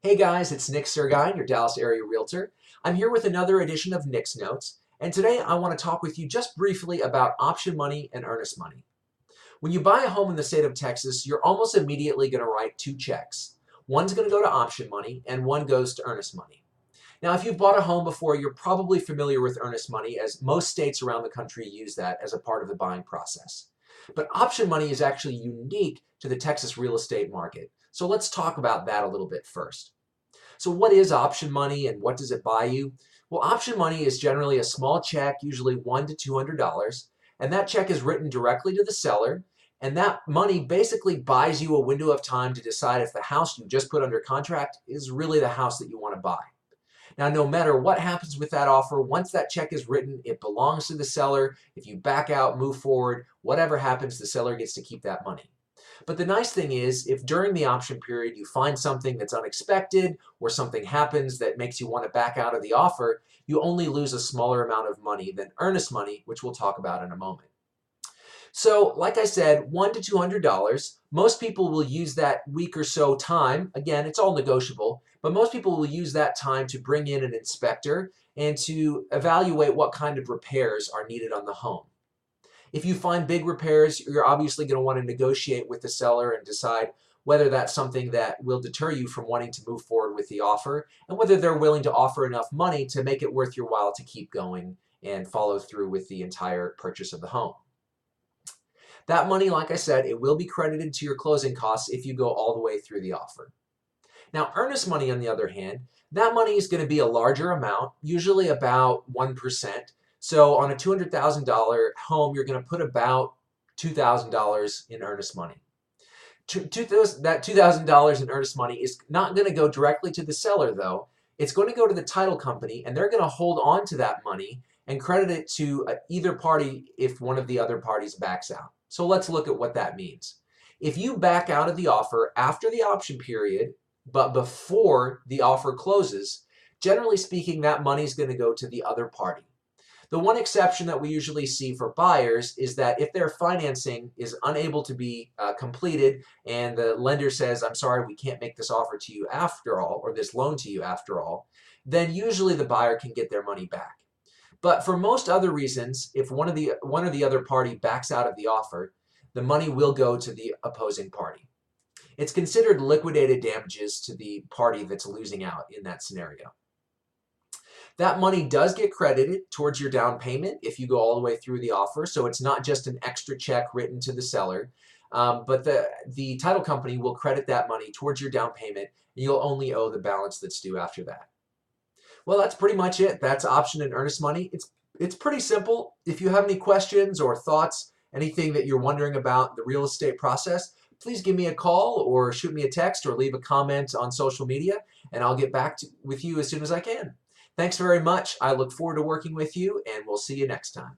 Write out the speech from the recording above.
Hey guys, it's Nick Sergine, your Dallas area realtor. I'm here with another edition of Nick's Notes, and today I want to talk with you just briefly about option money and earnest money. When you buy a home in the state of Texas, you're almost immediately going to write two checks. One's going to go to option money and one goes to earnest money. Now, if you've bought a home before, you're probably familiar with earnest money, as most states around the country use that as a part of the buying process. But option money is actually unique to the Texas real estate market. So let's talk about that a little bit first. So what is option money and what does it buy you? Well, option money is generally a small check, usually $100 to $200, and that check is written directly to the seller, and that money basically buys you a window of time to decide if the house you just put under contract is really the house that you want to buy. Now, no matter what happens with that offer, once that check is written, it belongs to the seller. If you back out, move forward, whatever happens, the seller gets to keep that money. But the nice thing is, if during the option period you find something that's unexpected or something happens that makes you want to back out of the offer, you only lose a smaller amount of money than earnest money, which we'll talk about in a moment. So, like I said, $100 to $200. Most people will use that week or so time. Again, it's all negotiable, but most people will use that time to bring in an inspector and to evaluate what kind of repairs are needed on the home. If you find big repairs, you're obviously going to want to negotiate with the seller and decide whether that's something that will deter you from wanting to move forward with the offer, and whether they're willing to offer enough money to make it worth your while to keep going and follow through with the entire purchase of the home. That money, like I said, it will be credited to your closing costs if you go all the way through the offer. Now, earnest money, on the other hand, that money is going to be a larger amount, usually about 1%. So on a $200,000 home, you're going to put about $2,000 in earnest money. That $2,000 in earnest money is not going to go directly to the seller, though. It's going to go to the title company, and they're going to hold on to that money and credit it to either party if one of the other parties backs out. So let's look at what that means. If you back out of the offer after the option period, but before the offer closes, generally speaking, that money is going to go to the other party. The one exception that we usually see for buyers is that if their financing is unable to be completed and the lender says, I'm sorry, we can't make this offer to you after all, or this loan to you after all, then usually the buyer can get their money back. But for most other reasons, if one or the other party backs out of the offer, the money will go to the opposing party. It's considered liquidated damages to the party that's losing out in that scenario. That money does get credited towards your down payment if you go all the way through the offer, so it's not just an extra check written to the seller, but the title company will credit that money towards your down payment, and you'll only owe the balance that's due after that. Well, that's pretty much it. That's option and earnest money. It's pretty simple. If you have any questions or thoughts, anything that you're wondering about the real estate process, please give me a call or shoot me a text or leave a comment on social media, and I'll get back with you as soon as I can. Thanks very much. I look forward to working with you, and we'll see you next time.